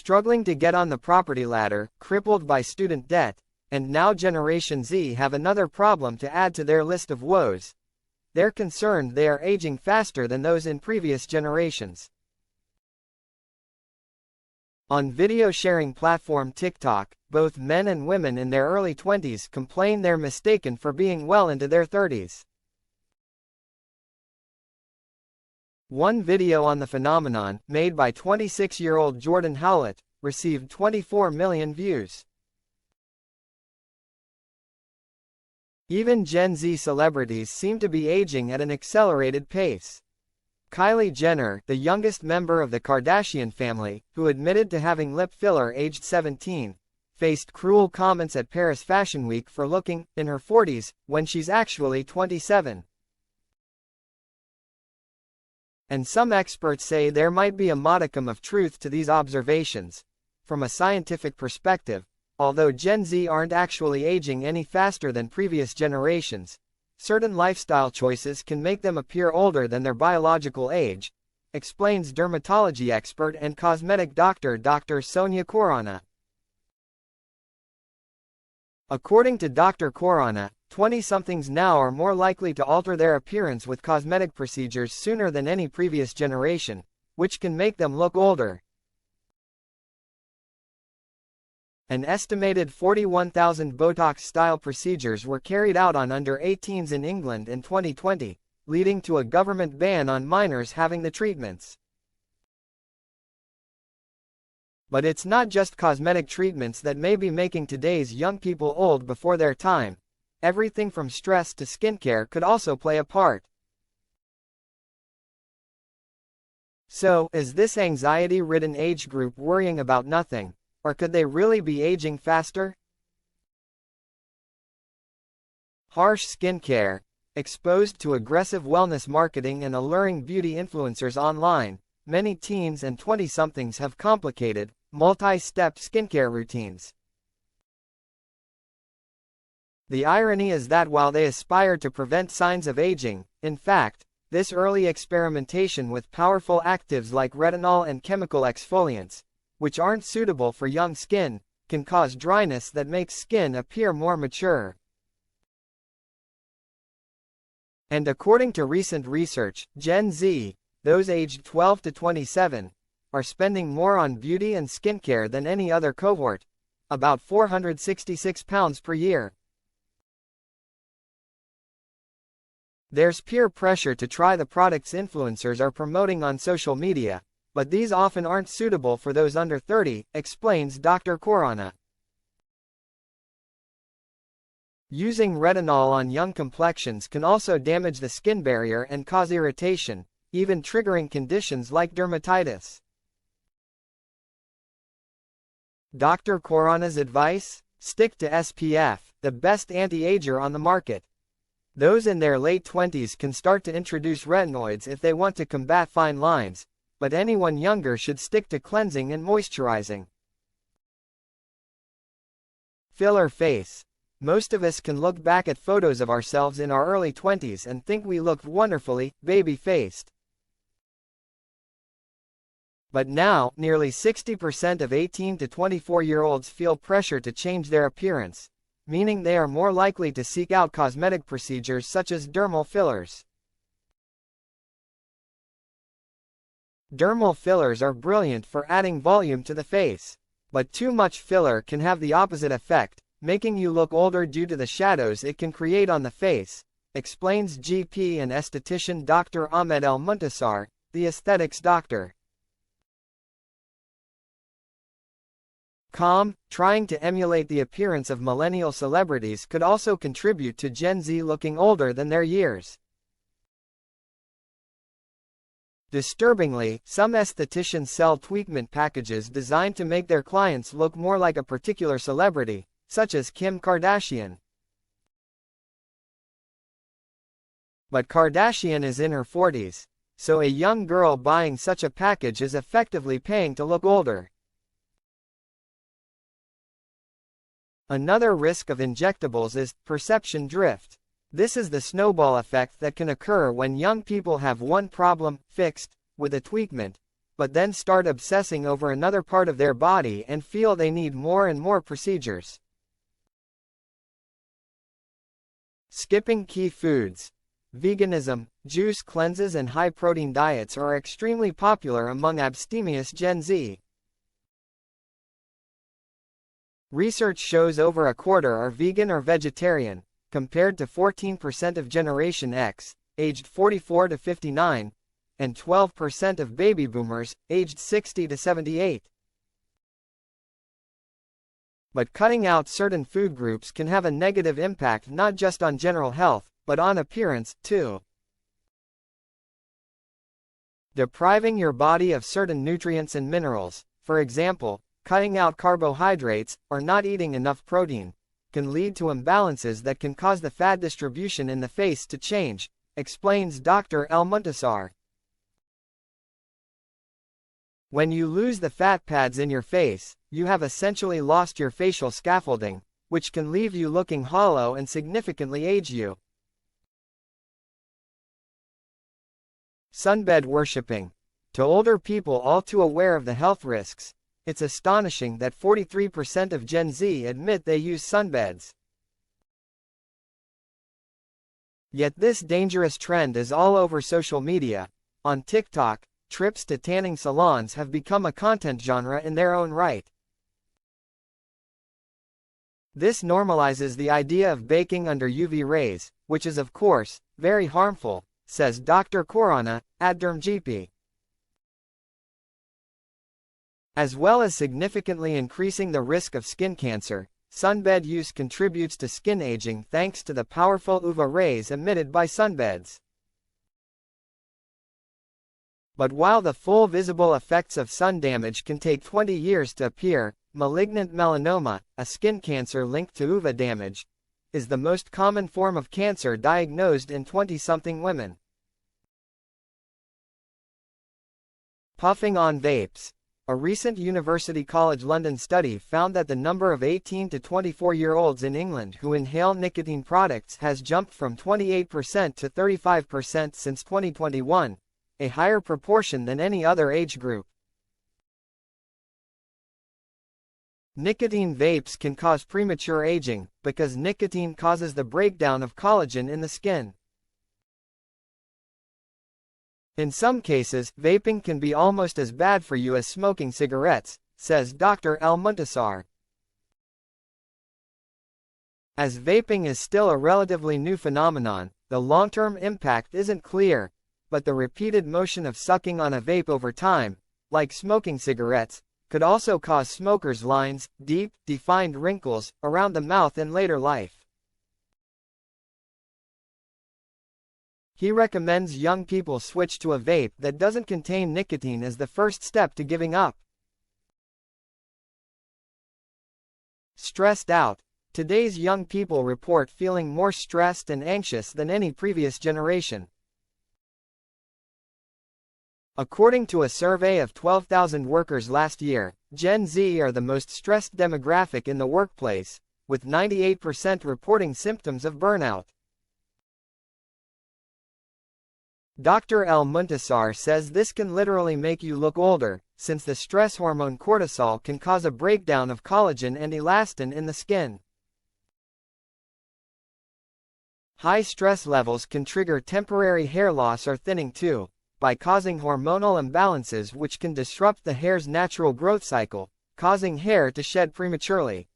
struggling to get on the property ladder, crippled by student debt, and now Generation Z have another problem to add to their list of woes. They're concerned they are aging faster than those in previous generations. On video sharing platform TikTok, both men and women in their early 20s complain they're mistaken for being well into their 30s. One video on the phenomenon, made by 26-year-old Jordan Howlett, received 24 million views. Even Gen Z celebrities seem to be aging at an accelerated pace. Kylie Jenner, the youngest member of the Kardashian family, who admitted to having lip filler aged 17, faced cruel comments at Paris Fashion Week for looking in her 40s when she's actually 27. And some experts say there might be a modicum of truth to these observations. From a scientific perspective, although Gen Z aren't actually aging any faster than previous generations, certain lifestyle choices can make them appear older than their biological age, explains dermatology expert and cosmetic doctor Dr. Sonia Khorana. According to Dr. Khorana, 20-somethings now are more likely to alter their appearance with cosmetic procedures sooner than any previous generation, which can make them look older. An estimated 41,000 Botox-style procedures were carried out on under 18s in England in 2020, leading to a government ban on minors having the treatments. But it's not just cosmetic treatments that may be making today's young people old before their time. Everything from stress to skincare could also play a part. So, is this anxiety-ridden age group worrying about nothing? Or could they really be aging faster? Harsh skincare. Exposed to aggressive wellness marketing and alluring beauty influencers online, many teens and 20-somethings have complicated, multi-step skincare routines. The irony is that while they aspire to prevent signs of aging, in fact, this early experimentation with powerful actives like retinol and chemical exfoliants, which aren't suitable for young skin, can cause dryness that makes skin appear more mature. And according to recent research, Gen Z, those aged 12 to 27, are spending more on beauty and skincare than any other cohort, about 466 pounds per year. There's peer pressure to try the products influencers are promoting on social media, but these often aren't suitable for those under 30, explains Dr. Khorana. Using retinol on young complexions can also damage the skin barrier and cause irritation, even triggering conditions like dermatitis. Dr. Khorana's advice? Stick to SPF, the best anti-ager on the market. Those in their late 20s can start to introduce retinoids if they want to combat fine lines, but anyone younger should stick to cleansing and moisturizing. Filler face. Most of us can look back at photos of ourselves in our early 20s and think we looked wonderfully baby-faced. But now, nearly 60% of 18 to 24-year-olds feel pressure to change their appearance, meaning they are more likely to seek out cosmetic procedures such as dermal fillers. Dermal fillers are brilliant for adding volume to the face, but too much filler can have the opposite effect, making you look older due to the shadows it can create on the face, explains GP and esthetician Dr. Ahmed El-Muntasar, the aesthetics doctor. Trying to emulate the appearance of millennial celebrities could also contribute to Gen Z looking older than their years. Disturbingly, some estheticians sell treatment packages designed to make their clients look more like a particular celebrity, such as Kim Kardashian. But Kardashian is in her 40s, so a young girl buying such a package is effectively paying to look older. Another risk of injectables is perception drift. This is the snowball effect that can occur when young people have one problem fixed with a treatment, but then start obsessing over another part of their body and feel they need more and more procedures. Skipping key foods. Veganism, juice cleanses and high-protein diets are extremely popular among abstemious Gen Z. Research shows over a quarter are vegan or vegetarian, compared to 14% of Generation X, aged 44 to 59, and 12% of baby boomers, aged 60 to 78. But cutting out certain food groups can have a negative impact not just on general health, but on appearance, too. Depriving your body of certain nutrients and minerals, for example, cutting out carbohydrates, or not eating enough protein, can lead to imbalances that can cause the fat distribution in the face to change, explains Dr. Al-Muntasar. When you lose the fat pads in your face, you have essentially lost your facial scaffolding, which can leave you looking hollow and significantly age you. Sunbed worshipping. To older people all too aware of the health risks, it's astonishing that 43% of Gen Z admit they use sunbeds. Yet this dangerous trend is all over social media. On TikTok, trips to tanning salons have become a content genre in their own right. This normalizes the idea of baking under UV rays, which is of course, very harmful, says Dr. Khorana, AdDermGP. As well as significantly increasing the risk of skin cancer, sunbed use contributes to skin aging thanks to the powerful UV rays emitted by sunbeds. But while the full visible effects of sun damage can take 20 years to appear, malignant melanoma, a skin cancer linked to UV damage, is the most common form of cancer diagnosed in 20-something women. Puffing on vapes. A recent University College London study found that the number of 18 to 24-year-olds in England who inhale nicotine products has jumped from 28% to 35% since 2021, a higher proportion than any other age group. Nicotine vapes can cause premature aging, because nicotine causes the breakdown of collagen in the skin. In some cases, vaping can be almost as bad for you as smoking cigarettes, says Dr. Al-Muntasar. As vaping is still a relatively new phenomenon, the long-term impact isn't clear, but the repeated motion of sucking on a vape over time, like smoking cigarettes, could also cause smokers' lines, deep, defined wrinkles, around the mouth in later life. He recommends young people switch to a vape that doesn't contain nicotine as the first step to giving up. Stressed out. Today's young people report feeling more stressed and anxious than any previous generation. According to a survey of 12,000 workers last year, Gen Z are the most stressed demographic in the workplace, with 98% reporting symptoms of burnout. Dr. Al-Muntasar says this can literally make you look older, since the stress hormone cortisol can cause a breakdown of collagen and elastin in the skin. High stress levels can trigger temporary hair loss or thinning too, by causing hormonal imbalances which can disrupt the hair's natural growth cycle, causing hair to shed prematurely.